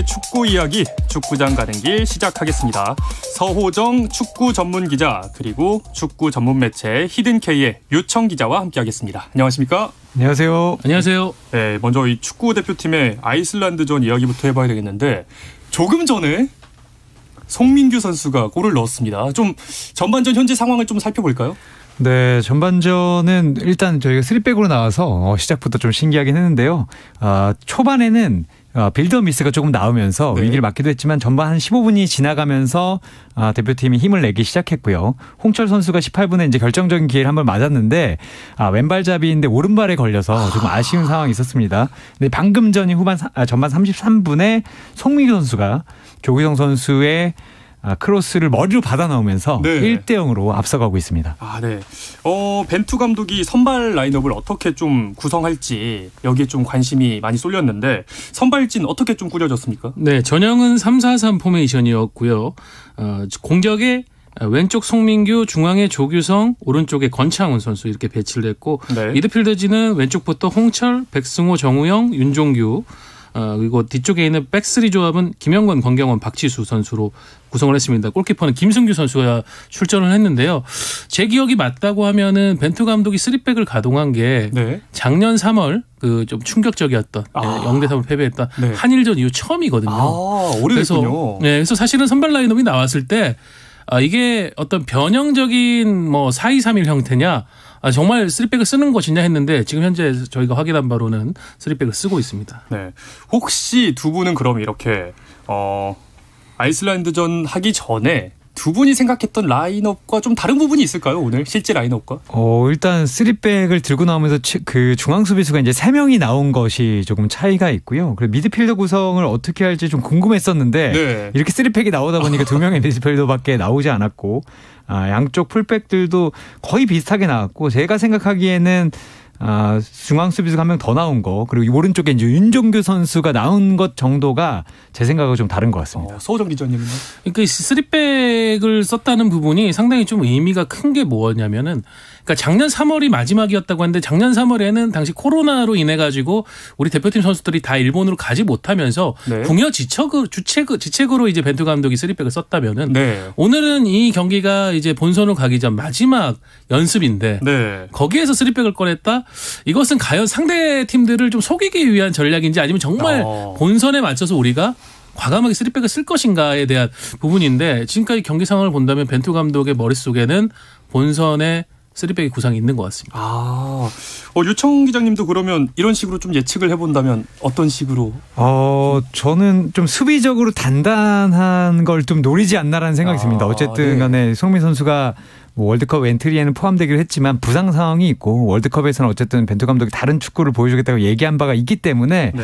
오늘의 축구 이야기 축구장 가는 길 시작하겠습니다. 서호정 축구 전문 기자 그리고 축구 전문 매체 히든K의 류청 기자와 함께하겠습니다. 안녕하십니까? 안녕하세요. 안녕하세요. 네, 먼저 이 축구 대표팀의 아이슬란드전 이야기부터 해봐야 되겠는데 조금 전에 송민규 선수가 골을 넣었습니다. 좀 전반전 현재 상황을 좀 살펴볼까요? 네, 전반전은 일단 저희가 3백으로 나와서 시작부터 좀 신기하긴 했는데요. 초반에는 빌드업 미스가 조금 나오면서 네. 위기를 맞기도 했지만 전반 한 15분이 지나가면서 대표팀이 힘을 내기 시작했고요. 홍철 선수가 18분에 이제 결정적인 기회를 한번 맞았는데 왼발잡이인데 오른발에 걸려서 좀 아쉬운 상황이 있었습니다. 근데 방금 전인 전반 33분에 송민규 선수가 조규성 선수의 크로스를 머리로 받아 넣으면서 네. 1대0으로 앞서가고 있습니다. 네. 벤투 감독이 선발 라인업을 어떻게 좀 구성할지 여기에 좀 관심이 많이 쏠렸는데 선발진 어떻게 좀 꾸려졌습니까? 네, 전형은 3-4-3 포메이션이었고요. 공격에 왼쪽 송민규, 중앙에 조규성, 오른쪽에 권창훈 선수 이렇게 배치를 했고 네. 미드필더진은 왼쪽부터 홍철, 백승호, 정우영, 윤종규 그리고 뒤쪽에 있는 백스리 조합은 김영건, 권경원, 박지수 선수로 구성을 했습니다. 골키퍼는 김승규 선수가 출전을 했는데요. 제 기억이 맞다고 하면은 벤투 감독이 3백을 가동한 게 네. 작년 3월 그 좀 충격적이었던 0대3을 패배했던 네. 한일전 이후 처음이거든요. 오래됐군요. 그래서 사실은 선발 라인업이 나왔을 때 이게 어떤 변형적인 4-2-3-1 형태냐 정말 3백을 쓰는 것이냐 했는데 지금 현재 저희가 확인한 바로는 3백을 쓰고 있습니다. 네. 혹시 두 분은 그럼 이렇게 아이슬란드전 하기 전에 두 분이 생각했던 라인업과 좀 다른 부분이 있을까요? 오늘 실제 라인업과? 일단 3백을 들고 나오면서 그 중앙 수비수가 이제 3명이 나온 것이 조금 차이가 있고요. 그리고 미드필더 구성을 어떻게 할지 좀 궁금했었는데 네. 이렇게 3백이 나오다 보니까 2명의 미드필더밖에 나오지 않았고 양쪽 풀백들도 거의 비슷하게 나왔고 제가 생각하기에는 중앙 수비수가 한 명 더 나온 거 그리고 오른쪽에 이제 윤종규 선수가 나온 것 정도가 제 생각하고 좀 다른 것 같습니다. 서호정 기자님은요? 그러니까 3백을 썼다는 부분이 상당히 좀 의미가 큰 게 뭐냐면은 그러니까 작년 3월이 마지막이었다고 하는데 작년 3월에는 당시 코로나로 인해 가지고 우리 대표팀 선수들이 다 일본으로 가지 못하면서 네. 궁여 지책으로 이제 벤투 감독이 3백을 썼다면은 네. 오늘은 이 경기가 이제 본선으로 가기 전 마지막 연습인데 네. 거기에서 3백을 꺼냈다. 이것은 과연 상대 팀들을 좀 속이기 위한 전략인지 아니면 정말 본선에 맞춰서 우리가 과감하게 3백을 쓸 것인가에 대한 부분인데 지금까지 경기 상황을 본다면 벤투 감독의 머릿속에는 본선에 3백의 구상이 있는 것 같습니다. 류청 기자님도 그러면 이런 식으로 좀 예측을 해본다면 어떤 식으로? 저는 좀 수비적으로 단단한 걸 좀 노리지 않나라는 생각이 듭니다. 어쨌든 간에 송민 선수가 월드컵 엔트리에는 포함되기로 했지만 부상 상황이 있고 월드컵에서는 어쨌든 벤투 감독이 다른 축구를 보여주겠다고 얘기한 바가 있기 때문에 네.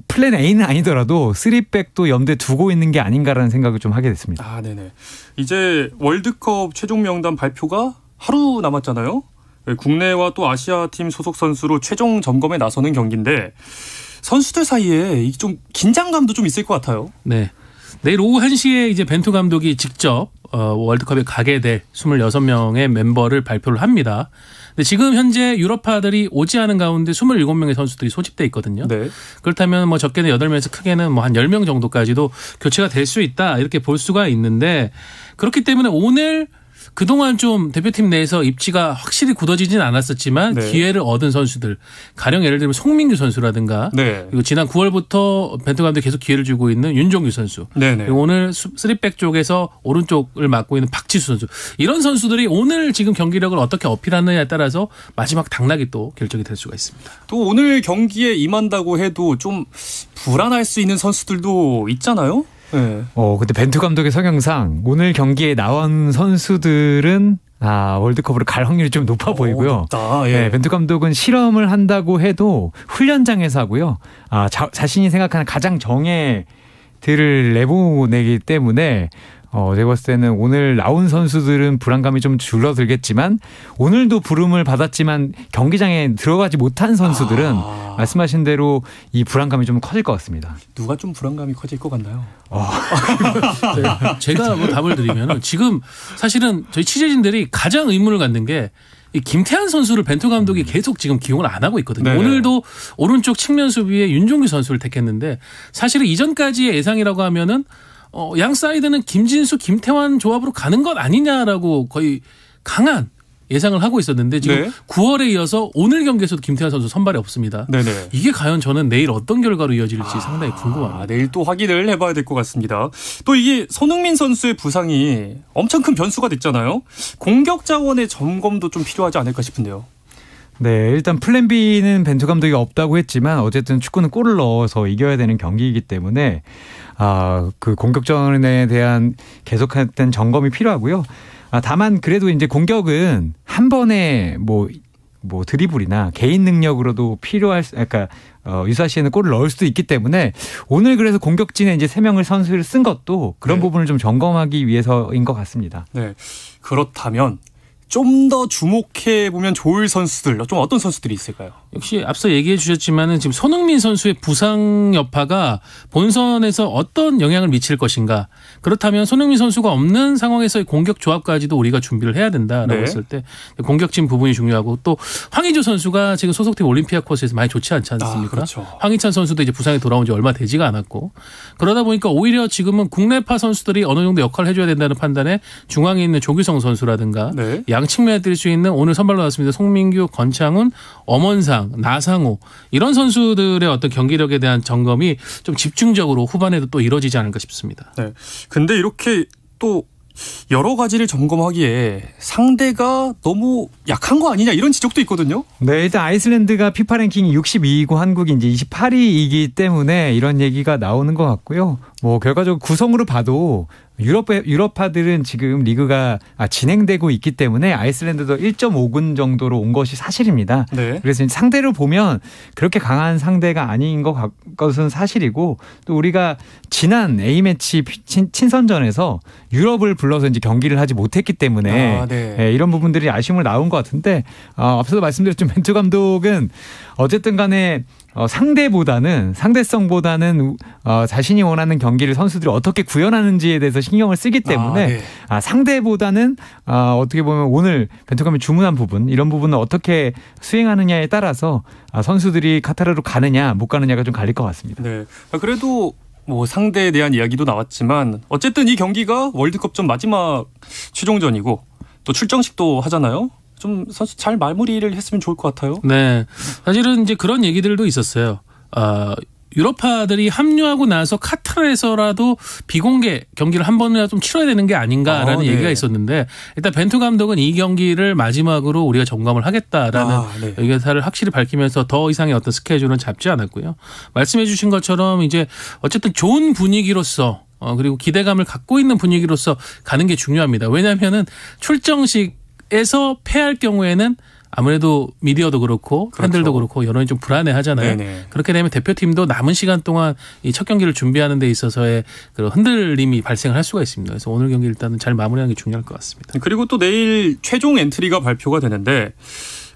플랜 A는 아니더라도 3백도 염두에 두고 있는 게 아닌가라는 생각을 좀 하게 됐습니다. 네네. 이제 월드컵 최종 명단 발표가 하루 남았잖아요. 국내와 또 아시아 팀 소속 선수로 최종 점검에 나서는 경기인데 선수들 사이에 좀 긴장감도 좀 있을 것 같아요. 네. 내일 오후 1시에 이제 벤투 감독이 직접 월드컵에 가게 될 26명의 멤버를 발표를 합니다. 근데 지금 현재 유럽파들이 오지 않은 가운데 27명의 선수들이 소집돼 있거든요. 네. 그렇다면 적게는 8명에서 크게는 한 10명 정도까지도 교체가 될 수 있다 이렇게 볼 수가 있는데 그렇기 때문에 오늘 그동안 좀 대표팀 내에서 입지가 확실히 굳어지진 않았었지만 네. 기회를 얻은 선수들 가령 예를 들면 송민규 선수라든가 네. 그리고 지난 9월부터 벤투 감독이 계속 기회를 주고 있는 윤종규 선수 그리고 오늘 3백 쪽에서 오른쪽을 맡고 있는 박지수 선수 이런 선수들이 오늘 지금 경기력을 어떻게 어필하느냐에 따라서 마지막 당락이 또 결정이 될 수가 있습니다. 또 오늘 경기에 임한다고 해도 좀 불안할 수 있는 선수들도 있잖아요. 네. 근데 벤투 감독의 성향상 오늘 경기에 나온 선수들은 월드컵으로 갈 확률이 좀 높아 보이고요. 높다. 예. 네, 벤투 감독은 실험을 한다고 해도 훈련장에서 하고요. 자신이 생각하는 가장 정예들을 내보내기 때문에 제가 봤을 때는 오늘 나온 선수들은 불안감이 좀 줄어들겠지만 오늘도 부름을 받았지만 경기장에 들어가지 못한 선수들은 말씀하신 대로 이 불안감이 좀 커질 것 같습니다. 누가 좀 불안감이 커질 것 같나요? 제가 답을 드리면 지금 사실은 저희 취재진들이 가장 의문을 갖는 게 이 김태환 선수를 벤투 감독이 계속 지금 기용을 안 하고 있거든요. 네네. 오늘도 오른쪽 측면 수비에 윤종규 선수를 택했는데 사실은 이전까지의 예상이라고 하면은 양 사이드는 김진수, 김태환 조합으로 가는 것 아니냐라고 거의 강한 예상을 하고 있었는데 지금 네. 9월에 이어서 오늘 경기에서도 김태환 선수 선발이 없습니다. 네네. 이게 과연 저는 내일 어떤 결과로 이어질지 상당히 궁금합니다. 내일 또 확인을 해봐야 될 것 같습니다. 또 이게 손흥민 선수의 부상이 엄청 큰 변수가 됐잖아요. 공격 자원의 점검도 좀 필요하지 않을까 싶은데요. 네, 일단 플랜 B는 벤투 감독이 없다고 했지만 어쨌든 축구는 골을 넣어서 이겨야 되는 경기이기 때문에 그 공격전에 대한 계속된 점검이 필요하고요. 다만 그래도 이제 공격은 한 번에 뭐 드리블이나 개인 능력으로도 그러니까 유사시에는 골을 넣을 수도 있기 때문에 오늘 그래서 공격진에 이제 3명을 선수를 쓴 것도 그런 부분을 좀 점검하기 위해서인 것 같습니다. 네, 그렇다면 좀 더 주목해 보면 좋을 선수들, 좀 어떤 선수들이 있을까요? 역시 앞서 얘기해 주셨지만은 지금 손흥민 선수의 부상 여파가 본선에서 어떤 영향을 미칠 것인가. 그렇다면 손흥민 선수가 없는 상황에서의 공격 조합까지도 우리가 준비를 해야 된다라고 했을 때 공격진 부분이 중요하고 또 황의조 선수가 지금 소속팀 올림피아코스에서 많이 좋지 않지 않습니까? 그렇죠. 황희찬 선수도 이제 부상이 돌아온 지 얼마 되지가 않았고 그러다 보니까 오히려 지금은 국내파 선수들이 어느 정도 역할을 해줘야 된다는 판단에 중앙에 있는 조규성 선수라든가 양 측면에 뛸 수 있는 오늘 선발로 나왔습니다. 송민규, 권창훈, 엄원상, 나상호 이런 선수들의 어떤 경기력에 대한 점검이 좀 집중적으로 후반에도 또 이루어지지 않을까 싶습니다. 네. 근데 이렇게 또 여러 가지를 점검하기에 상대가 너무 약한 거 아니냐 이런 지적도 있거든요. 네, 일단 아이슬란드가 피파 랭킹이 62위고 한국이 이제 28위이기 때문에 이런 얘기가 나오는 것 같고요. 뭐 결과적으로 구성으로 봐도 유럽파들은 지금 리그가 진행되고 있기 때문에 아이슬란드도 1.5군 정도로 온 것이 사실입니다. 네. 그래서 상대로 보면 그렇게 강한 상대가 아닌 것은 사실이고 또 우리가 지난 A매치 친선전에서 유럽을 불러서 이제 경기를 하지 못했기 때문에 이런 부분들이 아쉬움을 나온 것 같은데 앞서도 말씀드렸지만 벤투 감독은 어쨌든 간에 상대성보다는 자신이 원하는 경기를 선수들이 어떻게 구현하는지에 대해서 신경을 쓰기 때문에 상대보다는 어떻게 보면 오늘 벤투 감독이 주문한 부분 이런 부분을 어떻게 수행하느냐에 따라서 선수들이 카타르로 가느냐 못 가느냐가 좀 갈릴 것 같습니다. 네. 그래도 뭐 상대에 대한 이야기도 나왔지만 어쨌든 이 경기가 월드컵전 마지막 최종전이고 또 출정식도 하잖아요. 좀 선수 잘 마무리를 했으면 좋을 것 같아요. 네, 사실은 이제 그런 얘기들도 있었어요. 유럽파들이 합류하고 나서 카타르에서라도 비공개 경기를 한 번이라도 좀 치러야 되는 게 아닌가라는 얘기가 있었는데 일단 벤투 감독은 이 경기를 마지막으로 우리가 점검을 하겠다라는 의사를 확실히 밝히면서 더 이상의 어떤 스케줄은 잡지 않았고요. 말씀해 주신 것처럼 이제 어쨌든 좋은 분위기로서 그리고 기대감을 갖고 있는 분위기로서 가는 게 중요합니다. 왜냐하면은 출정식에서 패할 경우에는 아무래도 미디어도 그렇고 팬들도 그렇고 여론이 좀 불안해하잖아요. 네네. 그렇게 되면 대표팀도 남은 시간 동안 이 첫 경기를 준비하는 데 있어서의 그런 흔들림이 발생을 할 수가 있습니다. 그래서 오늘 경기 일단은 잘 마무리하는 게 중요할 것 같습니다. 그리고 또 내일 최종 엔트리가 발표가 되는데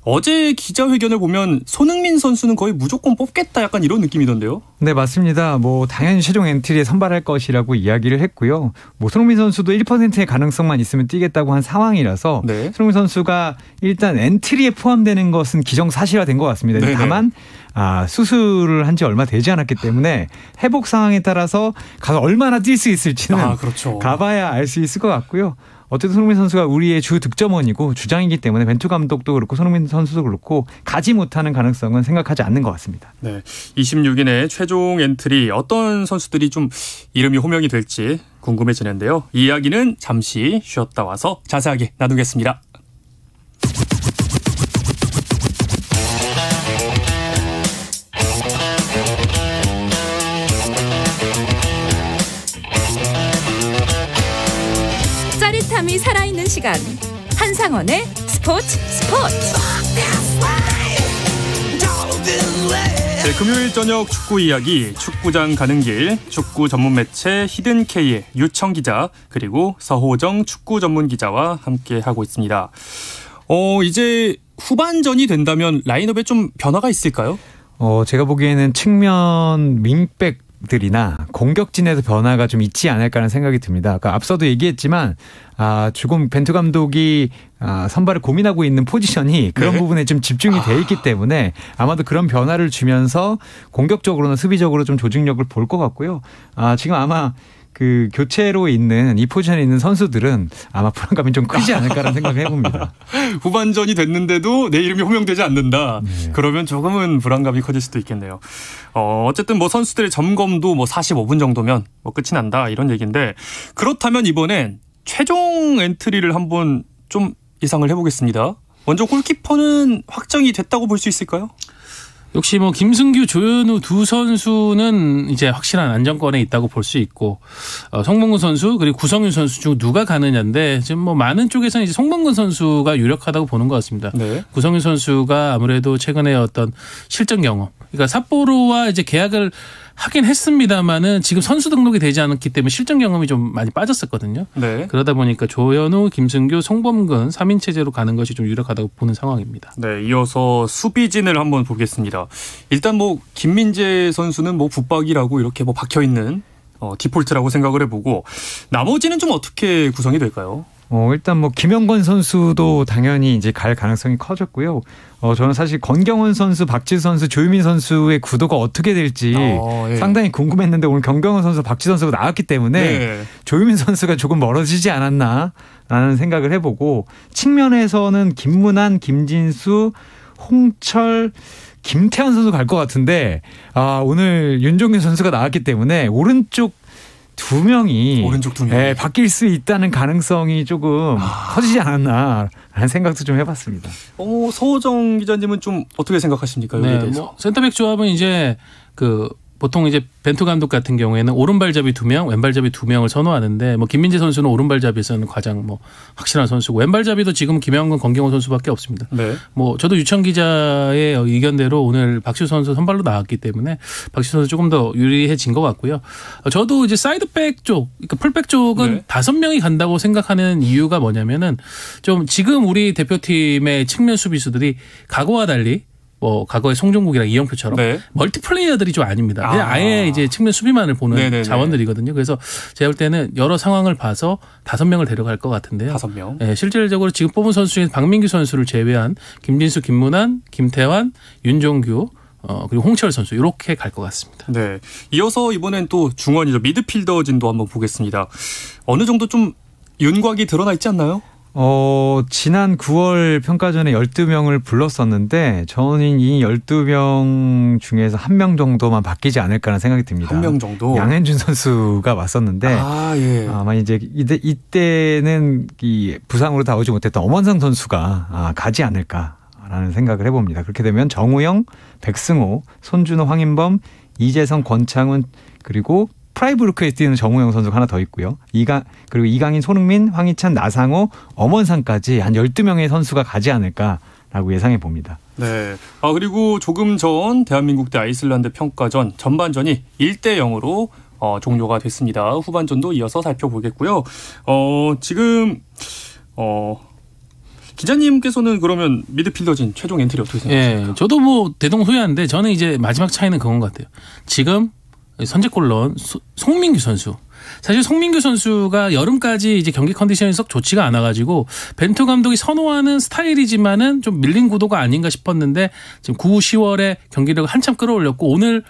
어제 기자회견을 보면 손흥민 선수는 거의 무조건 뽑겠다 약간 이런 느낌이던데요. 네, 맞습니다. 뭐 당연히 최종 엔트리에 선발할 것이라고 이야기를 했고요. 뭐 손흥민 선수도 1%의 가능성만 있으면 뛰겠다고 한 상황이라서 손흥민 선수가 일단 엔트리에 포함되는 것은 기정사실화된 것 같습니다. 네네. 다만 수술을 한 지 얼마 되지 않았기 때문에 회복 상황에 따라서 가서 얼마나 뛸 수 있을지는 가봐야 알 수 있을 것 같고요. 어쨌든 손흥민 선수가 우리의 주 득점원이고 주장이기 때문에 벤투 감독도 그렇고 손흥민 선수도 그렇고 가지 못하는 가능성은 생각하지 않는 것 같습니다. 네, 26인의 최종 엔트리 어떤 선수들이 좀 이름이 호명이 될지 궁금해지는데요. 이 이야기는 잠시 쉬었다 와서 자세하게 나누겠습니다. 짜릿함이 살아있는 시간 한상헌의 스포츠. 네, 금요일 저녁 축구 이야기 축구장 가는 길 축구 전문 매체 히든K의 유청 기자 그리고 서호정 축구 전문 기자와 함께 하고 있습니다. 이제 후반전이 된다면 라인업에 좀 변화가 있을까요? 제가 보기에는 측면 윙백 선수들이나 공격진에서 변화가 좀 있지 않을까라는 생각이 듭니다. 아까 앞서도 얘기했지만 조금 벤투 감독이 선발을 고민하고 있는 포지션이 그런 네. 부분에 좀 집중이 돼 있기 때문에 아마도 그런 변화를 주면서 공격적으로나 수비적으로 좀 조직력을 볼 것 같고요. 지금 아마 그 교체로 있는 이 포지션에 있는 선수들은 아마 불안감이 좀 크지 않을까라는 생각을 해봅니다. 후반전이 됐는데도 내 이름이 호명되지 않는다. 네. 그러면 조금은 불안감이 커질 수도 있겠네요. 어쨌든 뭐 선수들의 점검도 뭐 45분 정도면 뭐 끝이 난다 이런 얘기인데 그렇다면 이번엔 최종 엔트리를 한번 좀 예상을 해보겠습니다. 먼저 골키퍼는 확정이 됐다고 볼 수 있을까요? 역시 뭐 김승규, 조현우 두 선수는 이제 확실한 안정권에 있다고 볼 수 있고 송범근 선수 그리고 구성윤 선수 중 누가 가느냐인데 지금 뭐 많은 쪽에서는 이제 송범근 선수가 유력하다고 보는 것 같습니다. 네. 구성윤 선수가 아무래도 최근에 어떤 실전 경험, 그러니까 삿포로와 이제 계약을 하긴 했습니다만은 지금 선수 등록이 되지 않았기 때문에 실전 경험이 좀 많이 빠졌었거든요. 네. 그러다 보니까 조현우, 김승규, 송범근 3인 체제로 가는 것이 좀 유력하다고 보는 상황입니다. 네, 이어서 수비진을 한번 보겠습니다. 일단 뭐 김민재 선수는 뭐 붙박이라고 이렇게 뭐 박혀 있는 디폴트라고 생각을 해보고 나머지는 좀 어떻게 구성이 될까요? 일단 뭐 김영권 선수도 당연히 이제 갈 가능성이 커졌고요. 저는 사실 권경원 선수, 박지수 선수, 조유민 선수의 구도가 어떻게 될지 예. 상당히 궁금했는데 오늘 권경원 선수, 박지수 선수가 나왔기 때문에 네. 조유민 선수가 조금 멀어지지 않았나라는 생각을 해보고 측면에서는 김문환, 김진수, 홍철, 김태환 선수 갈 것 같은데 오늘 윤종균 선수가 나왔기 때문에 오른쪽 두 명이 바뀔 수 있다는 가능성이 조금 커지지 않았나라는 생각도 좀 해봤습니다. 서호정 기자님은 좀 어떻게 생각하십니까? 여기에 대해서. 뭐 센터백 조합은 이제 보통 이제 벤투 감독 같은 경우에는 오른발잡이 2명, 왼발잡이 2명을 선호하는데 뭐 김민재 선수는 오른발잡이에서는 가장 뭐 확실한 선수고 왼발잡이도 지금 김영근, 권경원 선수밖에 없습니다. 네. 뭐 저도 유청 기자의 의견대로 오늘 박지수 선수 선발로 나왔기 때문에 박지수 선수 조금 더 유리해진 것 같고요. 저도 이제 사이드백 쪽, 그러니까 풀백 쪽은 5명이 간다고 생각하는 이유가 뭐냐면은 좀 지금 우리 대표팀의 측면 수비수들이 과거와 달리 뭐 과거의 송종국이랑 이영표처럼 멀티플레이어들이 좀 아닙니다. 그냥 아예 이제 측면 수비만을 보는 자원들이거든요. 그래서 제가 볼 때는 여러 상황을 봐서 5명을 데려갈 것 같은데요. 5명. 네, 실질적으로 지금 뽑은 선수 중에 박민규 선수를 제외한 김진수, 김문환, 김태환, 윤종규 그리고 홍철 선수 이렇게 갈 것 같습니다. 네. 이어서 이번엔 또 중원이죠. 미드필더진도 한번 보겠습니다. 어느 정도 좀 윤곽이 드러나 있지 않나요? 지난 9월 평가전에 12명을 불렀었는데 저는 이 12명 중에서 1명 정도만 바뀌지 않을까라는 생각이 듭니다. 1명 정도? 양현준 선수가 왔었는데 아마 이제 이때는 이 부상으로 다 오지 못했던 엄원상 선수가 가지 않을까라는 생각을 해봅니다. 그렇게 되면 정우영, 백승호, 손준호, 황인범, 이재성, 권창훈 그리고 프라이브루크에 뛰는 정우영 선수가 하나 더 있고요. 그리고 이강인, 손흥민, 황희찬, 나상호, 엄원상까지 한 12명의 선수가 가지 않을까라고 예상해 봅니다. 네. 그리고 조금 전 대한민국 대 아이슬란드 평가전 전반전이 1-0으로 종료가 됐습니다. 후반전도 이어서 살펴보겠고요. 지금 기자님께서는 그러면 미드필더진 최종 엔트리 어떻게 생각하십니까? 저도 뭐 대동소이한데 저는 이제 마지막 차이는 그건 것 같아요. 지금 선제골 넣은 송민규 선수. 사실 송민규 선수가 여름까지 이제 경기 컨디션이 썩 좋지가 않아가지고 벤투 감독이 선호하는 스타일이지만은 좀 밀린 구도가 아닌가 싶었는데 지금 9, 10월에 경기력을 한참 끌어올렸고 오늘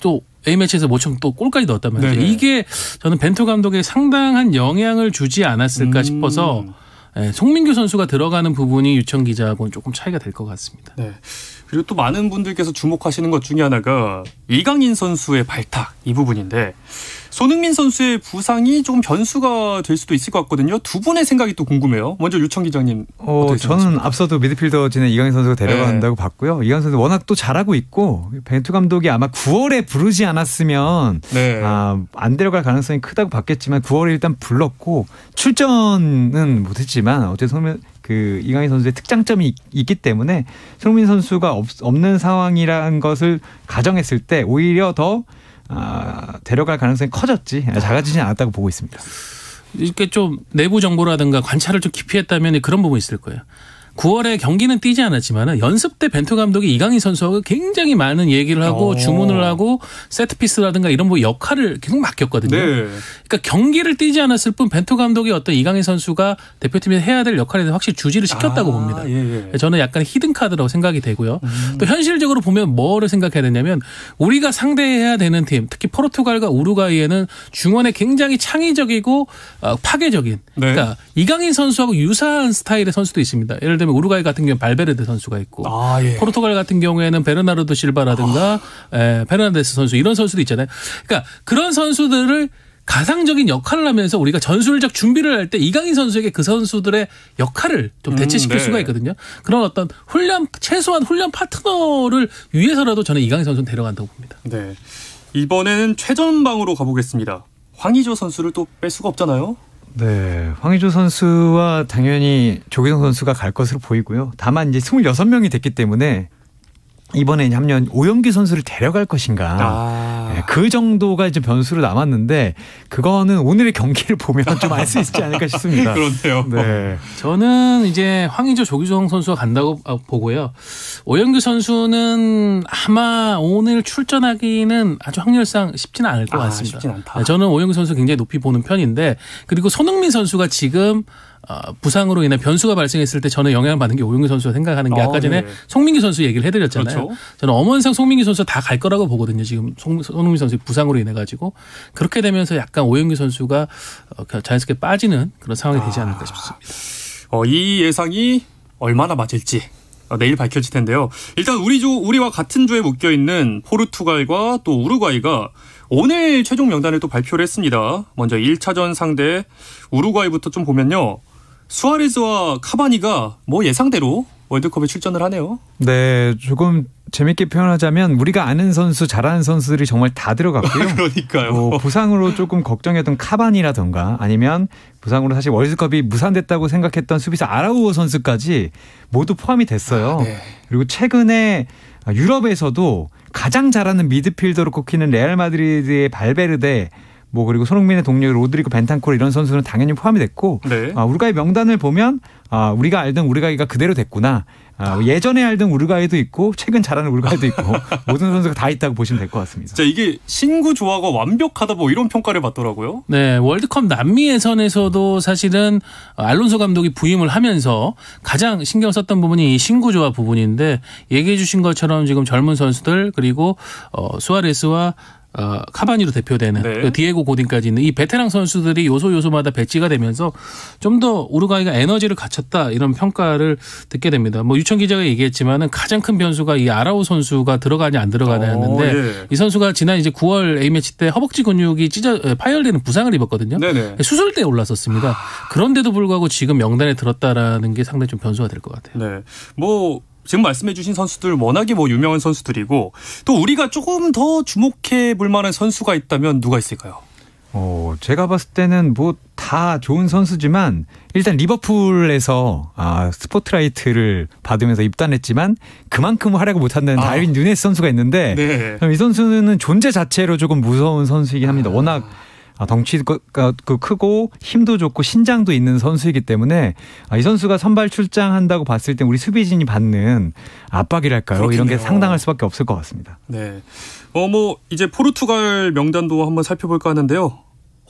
또 A매치에서 모처럼 또 골까지 넣었단 말이죠. 네네. 이게 저는 벤투 감독에 상당한 영향을 주지 않았을까 싶어서 송민규 선수가 들어가는 부분이 유청 기자하고는 조금 차이가 될 것 같습니다. 네. 그리고 또 많은 분들께서 주목하시는 것 중에 하나가 이강인 선수의 발탁 이 부분인데 손흥민 선수의 부상이 조금 변수가 될 수도 있을 것 같거든요. 두 분의 생각이 또 궁금해요. 먼저 유청 기자님. 저는 앞서도 미드필더진에 이강인 선수가 데려간다고 봤고요. 이강인 선수 워낙 또 잘하고 있고 벤투 감독이 아마 9월에 부르지 않았으면 안 데려갈 가능성이 크다고 봤겠지만 9월에 일단 불렀고 출전은 못했지만 어쨌든 이강인 선수의 특장점이 있기 때문에 손흥민 선수가 없는 상황이라는 것을 가정했을 때 오히려 더 데려갈 가능성이 커졌지 작아지지 않았다고 보고 있습니다. 이렇게 좀 내부 정보라든가 관찰을 좀 깊이 했다면 그런 부분이 있을 거예요. 9월에 경기는 뛰지 않았지만 연습 때 벤투 감독이 이강인 선수하고 굉장히 많은 얘기를 하고 주문을 하고 세트피스라든가 이런 뭐 역할을 계속 맡겼거든요. 네. 그러니까 경기를 뛰지 않았을 뿐 벤투 감독이 어떤 이강인 선수가 대표팀에서 해야 될 역할에 대해서 확실히 주지를 시켰다고 봅니다. 예. 저는 약간 히든카드라고 생각이 되고요. 또 현실적으로 보면 뭐를 생각해야 되냐면 우리가 상대해야 되는 팀, 특히 포르투갈과 우루과이에는 중원에 굉장히 창의적이고 파괴적인 그러니까 이강인 선수하고 유사한 스타일의 선수도 있습니다. 예를 들면 우루과이 같은 경우는 발베르데 선수가 있고 포르투갈 같은 경우에는 베르나르도 실바라든가 페르난데스 선수 이런 선수도 있잖아요. 그러니까 그런 선수들을 가상적인 역할을 하면서 우리가 전술적 준비를 할 때 이강인 선수에게 그 선수들의 역할을 좀 대체시킬 수가 있거든요. 그런 어떤 최소한 훈련 파트너를 위해서라도 저는 이강인 선수는 데려간다고 봅니다. 네. 이번에는 최전방으로 가보겠습니다. 황의조 선수를 또 뺄 수가 없잖아요. 네, 황의조 선수와 당연히 조기성 선수가 갈 것으로 보이고요. 다만 이제 26명이 됐기 때문에 이번에 이제 합류한 오영규 선수를 데려갈 것인가. 네, 그 정도가 이제 변수로 남았는데 그거는 오늘의 경기를 보면 좀 알 수 있지 않을까 싶습니다. 그렇네요. 네. 저는 이제 황의조 조기성 선수가 간다고 보고요. 오영규 선수는 아마 오늘 출전하기는 아주 확률상 쉽지는 않을 것 같습니다. 쉽진 않다. 저는 오영규 선수 굉장히 높이 보는 편인데 그리고 손흥민 선수가 지금 부상으로 인해 변수가 발생했을 때 저는 영향을 받는 게 오영규 선수가 생각하는 게 아까 전에 송민기 선수 얘기를 해드렸잖아요. 그렇죠. 저는 엄원상 송민기 선수 다 갈 거라고 보거든요. 지금 손흥민 선수 부상으로 인해 가지고 그렇게 되면서 약간 오영규 선수가 자연스럽게 빠지는 그런 상황이 되지 않을까 싶습니다. 이 예상이 얼마나 맞을지 내일 밝혀질 텐데요. 일단 우리와 같은 조에 묶여 있는 포르투갈과 또 우루과이가 오늘 최종 명단을 또 발표를 했습니다. 먼저 1차전 상대 우루과이부터 좀 보면요. 수아레스와 카바니가 뭐 예상대로 월드컵에 출전을 하네요. 네, 조금 재밌게 표현하자면 우리가 아는 선수, 잘하는 선수들이 정말 다 들어갔고요. 그러니까요. 부상으로 조금 걱정했던 카바니라던가 아니면 부상으로 사실 월드컵이 무산됐다고 생각했던 수비수 아라우오 선수까지 모두 포함이 됐어요. 네. 그리고 최근에 유럽에서도 가장 잘하는 미드필더로 꼽히는 레알 마드리드의 발베르데 그리고 손흥민의 동료 로드리고 벤탄코르 이런 선수는 당연히 포함이 됐고 네. 우루과이 명단을 보면 우리가 알던 우루과이가 그대로 됐구나. 예전에 알던 우루과이도 있고 최근 잘하는 우루과이도 있고 모든 선수가 다 있다고 보시면 될 것 같습니다. 진짜 이게 신구 조화가 완벽하다 이런 평가를 받더라고요. 네, 월드컵 남미 예선에서도 사실은 알론소 감독이 부임을 하면서 가장 신경 썼던 부분이 이 신구 조화 부분인데 얘기해 주신 것처럼 지금 젊은 선수들 그리고 수아레스와 카바니로 대표되는 그 디에고 고딘까지 있는 이 베테랑 선수들이 요소마다 배치가 되면서 좀 더 우루과이가 에너지를 갖췄다 이런 평가를 듣게 됩니다. 유천 기자가 얘기했지만은 가장 큰 변수가 이 아라우 선수가 들어가냐 안 들어가냐였는데 이 선수가 지난 이제 9월 A매치 때 허벅지 근육이 파열되는 부상을 입었거든요. 수술대에 올랐었습니다. 그런데도 불구하고 지금 명단에 들었다라는 게 상당히 좀 변수가 될 것 같아요. 네. 지금 말씀해 주신 선수들 워낙에 유명한 선수들이고 또 우리가 조금 더 주목해 볼 만한 선수가 있다면 누가 있을까요? 제가 봤을 때는 다 좋은 선수지만 일단 리버풀에서 스포트라이트를 받으면서 입단했지만 그만큼 활약을 못한다는 다윈 누네스 선수가 있는데 이 선수는 존재 자체로 조금 무서운 선수이긴 합니다. 워낙 덩치가 크고 힘도 좋고 신장도 있는 선수이기 때문에 이 선수가 선발 출장한다고 봤을 때 우리 수비진이 받는 압박이랄까요? 그렇겠네요. 이런 게 상당할 수밖에 없을 것 같습니다. 네. 이제 포르투갈 명단도 한번 살펴볼까 하는데요.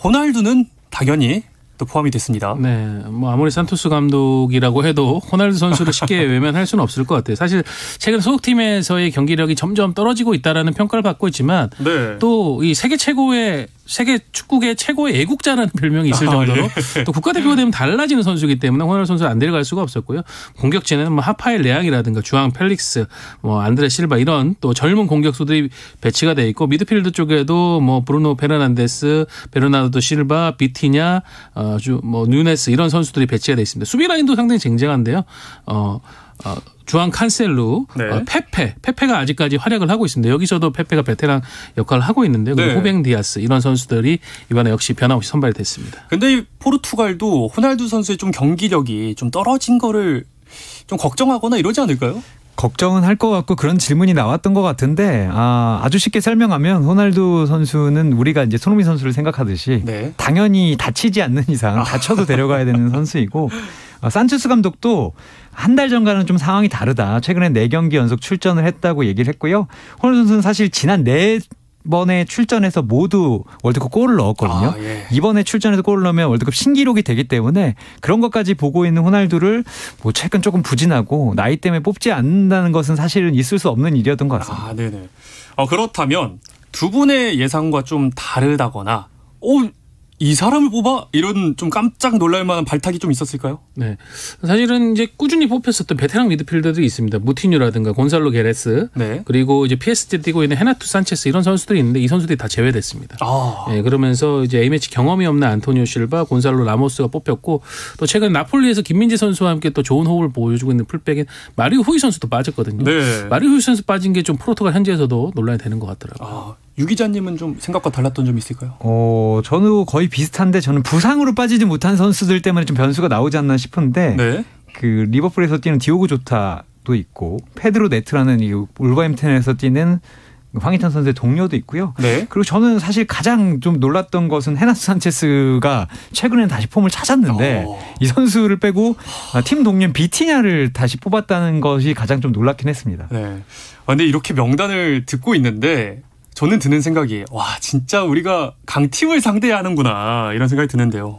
호날두는 당연히 또 포함이 됐습니다. 네, 아무리 산토스 감독이라고 해도 호날두 선수를 쉽게 외면할 수는 없을 것 같아요. 사실 최근 소속팀에서의 경기력이 점점 떨어지고 있다라는 평가를 받고 있지만 또 이 세계 축구계 최고의 애국자라는 별명이 있을 정도로 또 국가대표가 되면 달라지는 선수이기 때문에 호날두 선수를 안 데려갈 수가 없었고요. 공격진에는 하파엘 레앙이라든가 주앙 펠릭스, 안드레 실바 이런 또 젊은 공격수들이 배치가 돼 있고 미드필드 쪽에도 브루노 페르난데스, 베르나르도 실바, 비티냐, 누네스 이런 선수들이 배치가 돼 있습니다. 수비 라인도 상당히 쟁쟁한데요. 주앙 칸셀루, 페페가 아직까지 활약을 하고 있습니다. 여기서도 페페가 베테랑 역할을 하고 있는데요. 그리고 호뱅 디아스 이런 선수들이 이번에 역시 변함없이 선발이 됐습니다. 근데 이 포르투갈도 호날두 선수의 좀 경기력이 좀 떨어진 거를 좀 걱정하거나 이러지 않을까요? 걱정은 할 것 같고 그런 질문이 나왔던 것 같은데 아주 쉽게 설명하면 호날두 선수는 우리가 이제 손흥민 선수를 생각하듯이 당연히 다치지 않는 이상 다쳐도 데려가야 되는 선수이고 산체스 감독도 한 달 전과는 좀 상황이 다르다. 최근에 4경기 연속 출전을 했다고 얘기를 했고요. 호날두 선수는 사실 지난 4번에 출전해서 모두 월드컵 골을 넣었거든요. 예. 이번에 출전해서 골을 넣으면 월드컵 신기록이 되기 때문에 그런 것까지 보고 있는 호날두를 뭐 최근 조금 부진하고 나이 때문에 뽑지 않는다는 것은 사실은 있을 수 없는 일이었던 것 같습니다. 네네. 그렇다면 두 분의 예상과 좀 다르다거나 이 사람을 뽑아? 이런 좀 깜짝 놀랄 만한 발탁이 좀 있었을까요? 네. 사실은 이제 꾸준히 뽑혔었던 베테랑 미드필더들이 있습니다. 무티뉴라든가 곤살로 게레스. 네. 그리고 이제 PSG 뛰고 있는 헤나투 산체스 이런 선수들이 있는데 이 선수들이 다 제외됐습니다. 네, 그러면서 이제 A매치 경험이 없는 안토니오 실바, 곤살로 라모스가 뽑혔고 또 최근 나폴리에서 김민재 선수와 함께 또 좋은 호흡을 보여주고 있는 풀백인 마리오 후이 선수도 빠졌거든요. 네. 마리오 후이 선수 빠진 게 좀 포르투갈 현지에서도 논란이 되는 것 같더라고요. 유 기자님은 좀 생각과 달랐던 점이 있을까요? 저는 거의 비슷한데 저는 부상으로 빠지지 못한 선수들 때문에 좀 변수가 나오지 않나 싶은데 네. 그 리버풀에서 뛰는 디오고 조타도 있고 페드로 네트라는 이 울버햄튼에서 뛰는 황희찬 선수의 동료도 있고요. 네. 그리고 저는 사실 가장 좀 놀랐던 것은 헤나스 산체스가 최근에 다시 폼을 찾았는데 이 선수를 빼고 팀 동료 비티냐를 다시 뽑았다는 것이 가장 좀 놀랍긴 했습니다. 네. 근데 이렇게 명단을 듣고 있는데 저는 드는 생각이 진짜 우리가 강팀을 상대해야 하는구나 이런 생각이 드는데요.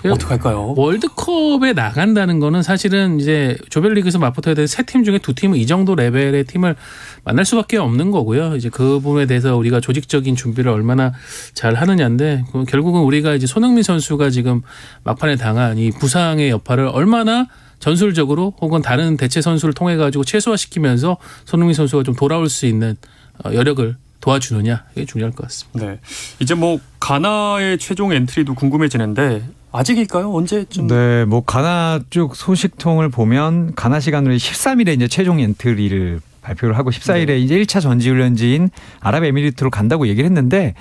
어떡할까요? 월드컵에 나간다는 거는 사실은 이제 조별리그에서 맞붙어야 될 세 팀 중에 두 팀은 이 정도 레벨의 팀을 만날 수밖에 없는 거고요. 이제 그 부분에 대해서 우리가 조직적인 준비를 얼마나 잘 하느냐인데 결국은 우리가 이제 손흥민 선수가 지금 막판에 당한 이 부상의 여파를 얼마나 전술적으로 혹은 다른 대체 선수를 통해 가지고 최소화시키면서 손흥민 선수가 좀 돌아올 수 있는 여력을 도와주느냐 이게 중요할 것 같습니다. 네, 이제 가나의 최종 엔트리도 궁금해지는데 아직일까요? 언제쯤? 네, 가나 쪽 소식통을 보면 가나 시간으로 13일에 이제 최종 엔트리를 발표를 하고 14일에 이제 1차 전지훈련지인 아랍에미리트로 간다고 얘기를 했는데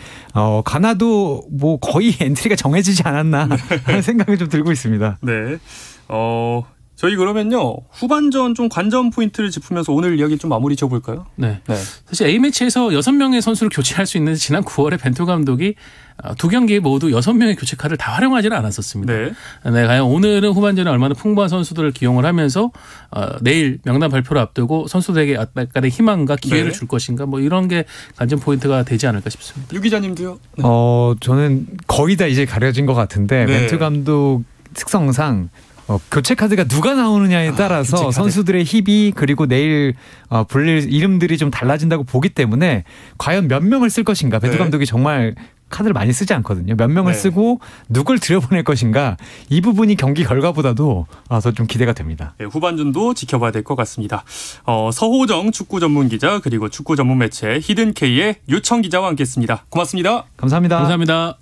가나도 거의 엔트리가 정해지지 않았나 하는 생각이 좀 들고 있습니다. 네, 저희 그러면요 후반전 좀 관전 포인트를 짚으면서 오늘 이야기 좀 마무리 지어볼까요? 네. 사실 A매치에서 6명의 선수를 교체할 수 있는데 지난 9월에 벤투 감독이 두 경기에 모두 6명의 교체 카드를 다 활용하지는 않았었습니다. 네, 과연 오늘은 후반전에 얼마나 풍부한 선수들을 기용을 하면서 내일 명단 발표를 앞두고 선수들에게 약간의 희망과 기회를 줄 것인가 이런 게 관전 포인트가 되지 않을까 싶습니다. 유 기자님도요? 네. 저는 거의 다 이제 가려진 것 같은데 벤투 감독 특성상 교체 카드가 누가 나오느냐에 따라서 선수들의 희비 그리고 내일 불릴 이름들이 좀 달라진다고 보기 때문에 과연 몇 명을 쓸 것인가. 벤투 감독이 정말 카드를 많이 쓰지 않거든요. 몇 명을 쓰고 누굴 들여보낼 것인가. 이 부분이 경기 결과보다도 더 좀 기대가 됩니다. 네, 후반전도 지켜봐야 될 것 같습니다. 서호정 축구 전문 기자 그리고 축구 전문 매체 히든K의 유청 기자와 함께했습니다. 고맙습니다. 감사합니다. 감사합니다.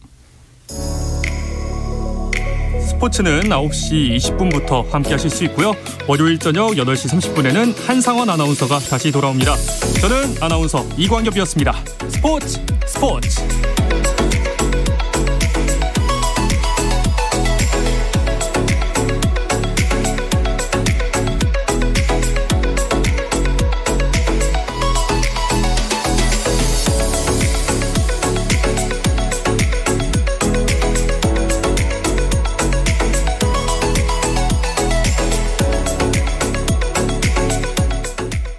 스포츠는 9시 20분부터 함께 하실 수 있고요. 월요일 저녁 8시 30분에는 한상원 아나운서가 다시 돌아옵니다. 저는 아나운서 이광엽이었습니다. 스포츠.